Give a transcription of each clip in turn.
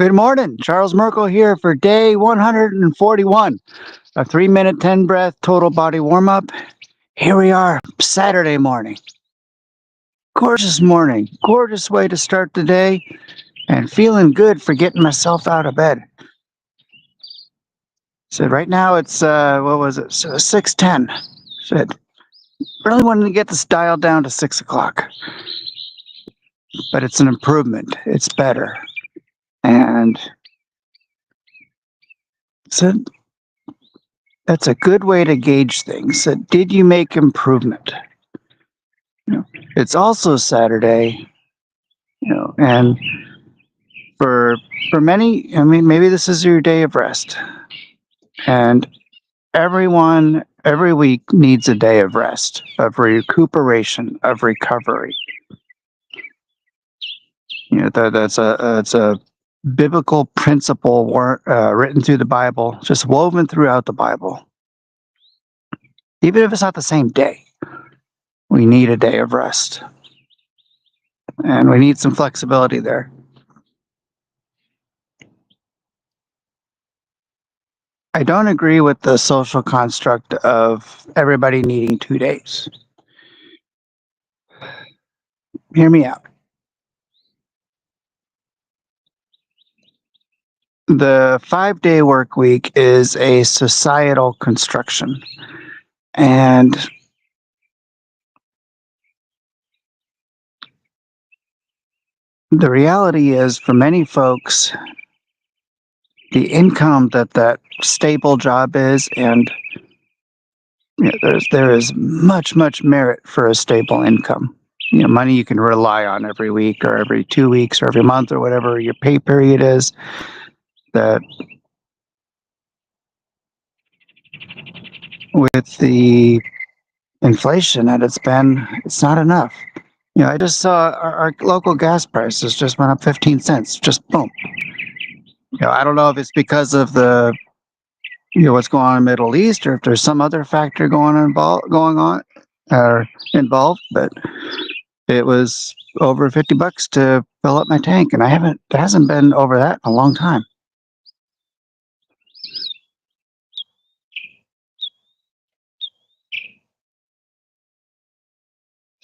Good morning. Charles Merkel here for day 141, a 3-minute, 10 breath total body warm up. Here we are, Saturday morning. Gorgeous morning, gorgeous way to start the day, and feeling good for getting myself out of bed. So right now it's, what was it? So 6:10. Said, really wanted to get this dialed down to 6 o'clock. But it's an improvement. It's better. And so that's a good way to gauge things. So did you make improvement? It's also Saturday, and for many, I mean, maybe this is your day of rest, and everyone every week needs a day of rest, of recuperation, of recovery. That's it's a biblical principle written through the Bible, just woven throughout the Bible. Even if it's not the same day, we need a day of rest, and we need some flexibility there. I don't agree with the social construct of everybody needing 2 days. Hear me out. The 5-day work week is a societal construction. And the reality is, for many folks, the income that stable job is, and there is much merit for a stable income. Money you can rely on every week or every 2 weeks or every month or whatever your pay period is. That with the inflation that it's not enough. I just saw our local gas prices just went up 15 cents, just boom. I don't know if it's because of the what's going on in the Middle East, or if there's some other factor going on or involved, but it was over $50 to fill up my tank, and it hasn't been over that in a long time.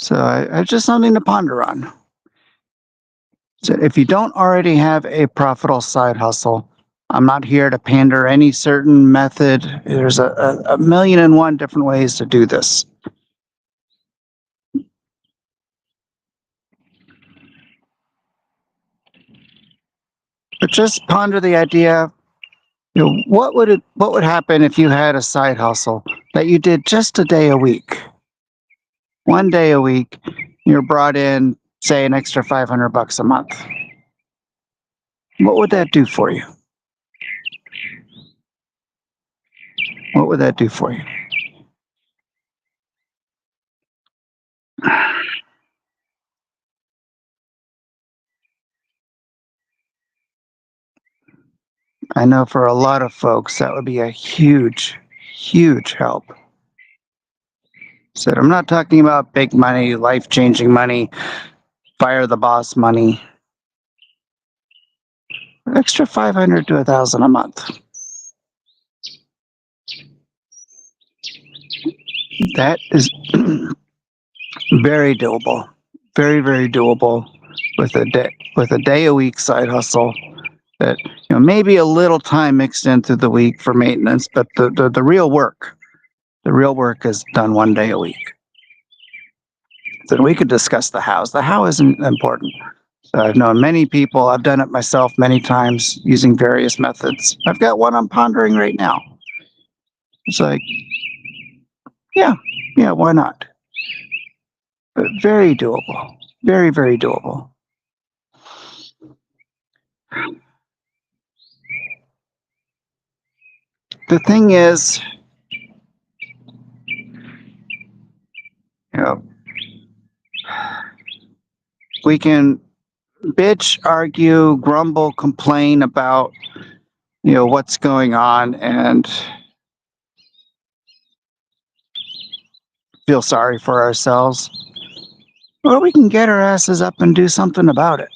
So it's just something to ponder on. So if you don't already have a profitable side hustle, I'm not here to pander any certain method. There's a million and one different ways to do this. But just ponder the idea, what would happen if you had a side hustle that you did just a day a week? One day a week, you're brought in, say, an extra $500 a month. What would that do for you? What would that do for you? I know for a lot of folks that would be a huge help. So I'm not talking about big money, life-changing money, fire the boss money. Extra $500 to $1,000 a month. That is very doable. Very doable with a day a week side hustle that maybe a little time mixed in through the week for maintenance, but the real work is done one day a week. Then we could discuss the hows. The how isn't important. I've known many people. I've done it myself many times using various methods. I've got one I'm pondering right now. It's like, yeah, why not? But very doable. Very doable. The thing is, we can bitch, argue, grumble, complain about what's going on, and feel sorry for ourselves, or we can get our asses up and do something about it.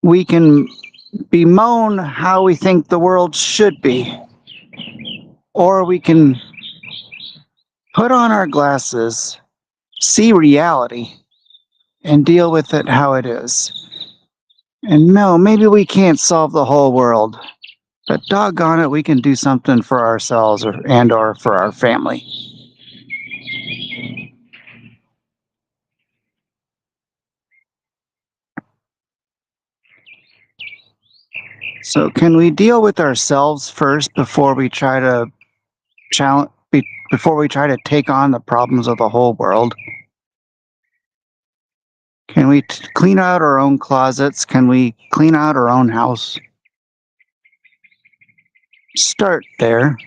we can bemoan how we think the world should be, or we can put on our glasses, see reality, and deal with it how it is. And no, maybe we can't solve the whole world, but doggone it, we can do something for ourselves or for our family. So can we deal with ourselves first before we try to challenge, before we try to take on the problems of the whole world? Can we clean out our own closets? Can we clean out our own house? Start there.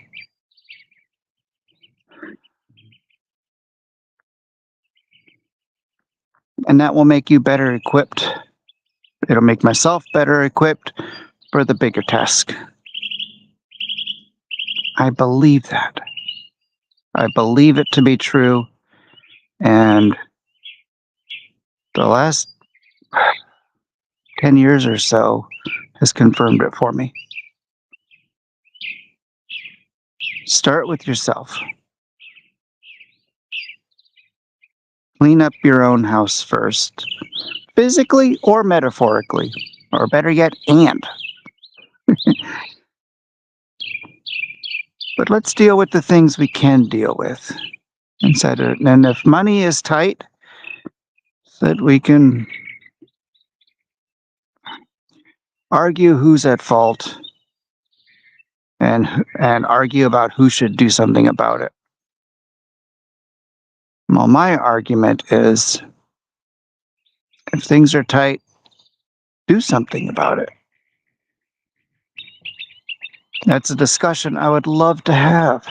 And that will make you better equipped. It'll make myself better equipped for the bigger task. I believe that. I believe it to be true. And the last 10 years or so has confirmed it for me. Start with yourself. Clean up your own house first, physically or metaphorically, or better yet, and. But let's deal with the things we can deal with. And if money is tight, that we can argue who's at fault and argue about who should do something about it. Well, my argument is if things are tight, do something about it. That's a discussion I would love to have.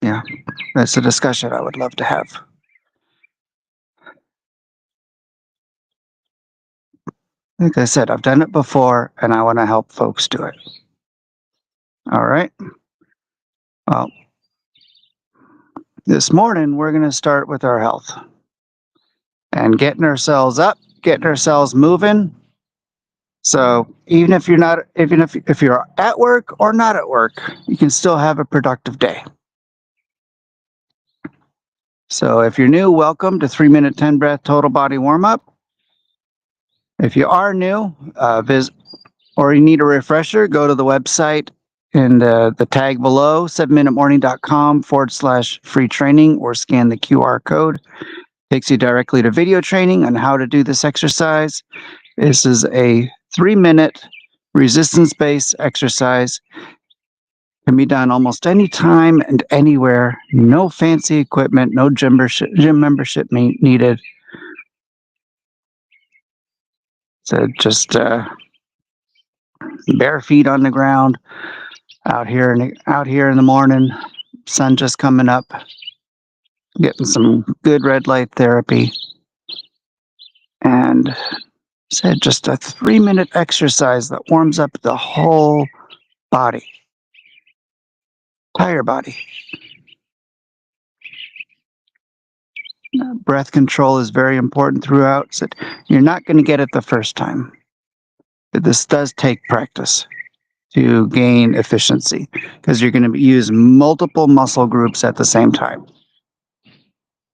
Yeah, that's a discussion I would love to have. Like I said, I've done it before, and I want to help folks do it. All right. Well, this morning we're going to start with our health and getting ourselves up, getting ourselves moving. So even if if you're at work or not at work, you can still have a productive day. So if you're new, welcome to 3-minute 10 breath total body warm up. If you are new, or you need a refresher, go to the website and the tag below, 7minutemorning.com/free training, or scan the QR code. Takes you directly to video training on how to do this exercise. This is a 3-minute resistance-based exercise. Can be done almost any time and anywhere. No fancy equipment, no gym membership needed. So just bare feet on the ground out here in the morning. Sun just coming up. Getting some good red light therapy. And said just a 3-minute exercise that warms up the whole body. Entire body. Breath control is very important throughout. So you're not going to get it the first time. But this does take practice to gain efficiency because you're going to use multiple muscle groups at the same time.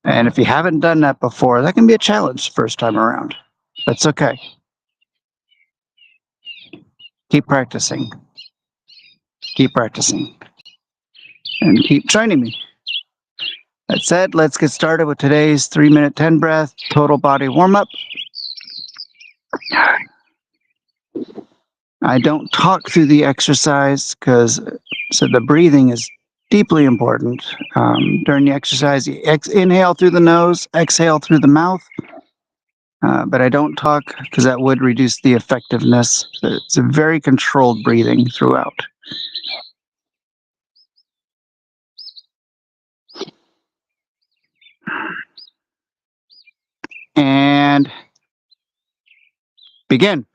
And if you haven't done that before, that can be a challenge first time around. That's okay. Keep practicing. Keep practicing. And keep joining me. That said, let's get started with today's 3-minute 10 breath total body warm up. I don't talk through the exercise because the breathing is deeply important. During the exercise, you inhale through the nose, exhale through the mouth. But I don't talk because that would reduce the effectiveness. It's a very controlled breathing throughout. And begin.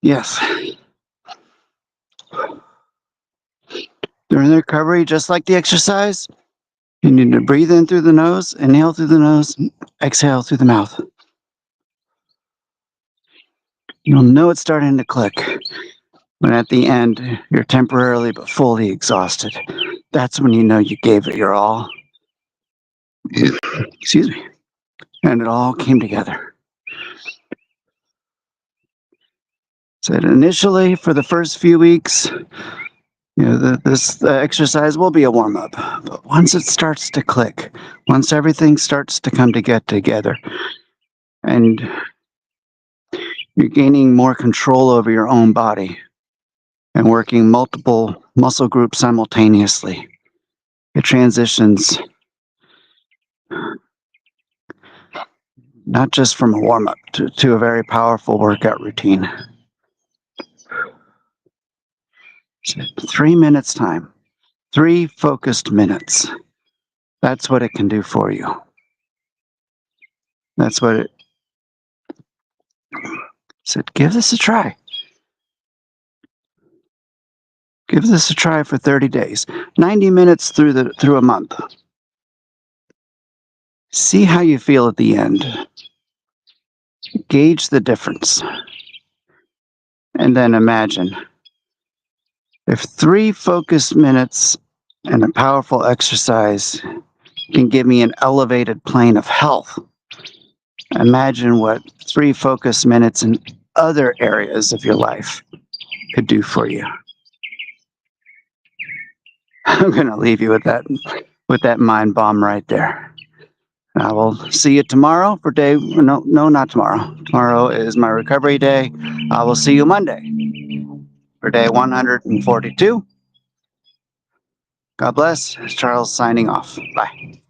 Yes. During the recovery, just like the exercise, you need to breathe in through the nose, inhale through the nose, exhale through the mouth. You'll know it's starting to click when at the end you're temporarily but fully exhausted. That's when you know you gave it your all. Excuse me. And it all came together. So initially, for the first few weeks, this exercise will be a warm up. But once it starts to click, once everything starts to come to get together, and you're gaining more control over your own body and working multiple muscle groups simultaneously, it transitions not just from a warm up to a very powerful workout routine. So 3 minutes time, 3 focused minutes. That's what it can do for you. That's what said, give this a try. Give this a try for 30 days, 90 minutes through a month. See how you feel at the end. Gauge the difference. And then imagine if 3 focused minutes and a powerful exercise can give me an elevated plane of health. Imagine what 3 focused minutes in other areas of your life could do for you. I'm going to leave you with that mind bomb right there. I will see you tomorrow for no, not tomorrow. Tomorrow is my recovery day. I will see you Monday for day 142. God bless. Charles signing off. Bye.